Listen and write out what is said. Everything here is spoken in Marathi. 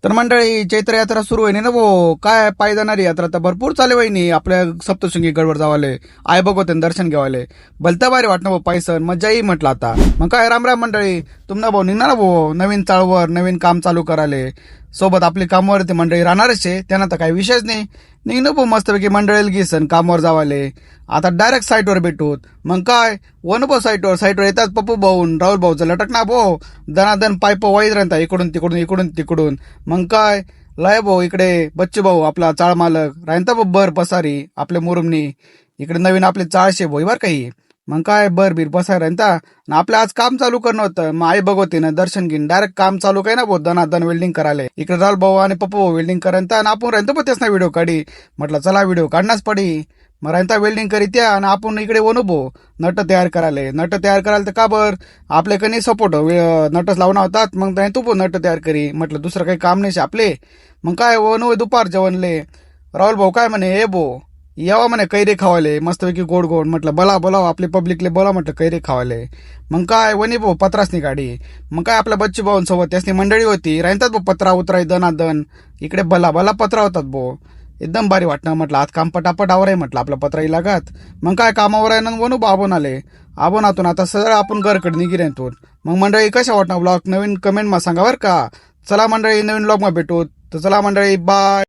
तर मंडळी चैत्र यात्रा सुरू होईनी ना भाऊ, काय पायी जाणारी यात्रा तर भरपूर चालू वहिनी आपल्या सप्तशृंगी गडवर जावाले, आई बघते दर्शन घेवाले. भलता भारी वाटणं भाऊ, पायसन मजा येई म्हटलं आता. मग काय राम राम मंडळी, तुम्हाला भाऊ निघणार भाऊ नवीन चाळवर नवीन काम चालू कराले. सोबत आपली कामावरती मंडळी राहणारच आहे, त्यांना तर काही विषयच नाही. निघणं भाऊ मस्तपैकी मंडळीला घेसन कामावर जावाले. आता डायरेक्ट साईटवर भेटूत. मग काय वन भाऊ साईटवर येतात पप्पू भाऊ राहुल भाऊचं लटक ना भाऊ, दनादन पाईप वाईत राहता इकडून तिकडून. मग काय लय भाऊ इकडे बच्चू भाऊ आपला चाळ मालक राहता बर पसारी आपल्या मुरुमनी. इकडे नवीन आपले चाळशे भाई बर काही. मग काय बर बीर बसाय राहता. आपलं आज काम चालू करणं होतं, मग आई बघते ना दर्शन घेईन डायरेक्ट काम चालू काय ना भाऊ दनादन वेल्डिंग करायला. इकडे राहुल भाऊ आणि पप्पू भाऊ वेल्डिंग करायला आणि आपण राहतो पण तेच ना व्हिडिओ काढी. म्हटलं चला व्हिडिओ काढण्याच पडी. मग राहता वेल्डिंग करीत या आणि आपण इकडे वनू नट तयार करायला तर का बर आपल्याकडे सपोर्ट नटच लावणार होतात. मग तू नट तयार करी म्हटलं, दुसरं काही काम नाही आपले. मग काय वनू दुपार जेवणले राहुल भाऊ काय म्हणे, हे भो यावा म्हणे कैरे खावाले मस्तपैकी गोड गोड. म्हटलं बोलाव आपले पब्लिकले बोला म्हटलं कैरे खावाले. मग काय वनी भाऊ पत्रासनी गाडी. मग काय आपल्या बच्चू भाऊंसोबत त्यासनी मंडळी होती राहतात भाऊ पत्रा उतराई दनादन. इकडे भला पत्रा होतात भाऊ, एकदम भारी वाटणं. म्हटलं आज काम पटापट आवर आहे म्हटलं आपलं पत्रा लागत. मग काय कामावर आहे ना वनू आबून आले. आबूनातून आता सरळ आपण घरकडे निघिरेतून. मग मंडळी कशा वाटणार ब्लॉग नवीन कमेंट मा सांगा बरं का. चला मंडळी नवीन ब्लॉग मा भेटू. तर चला मंडळी बाय.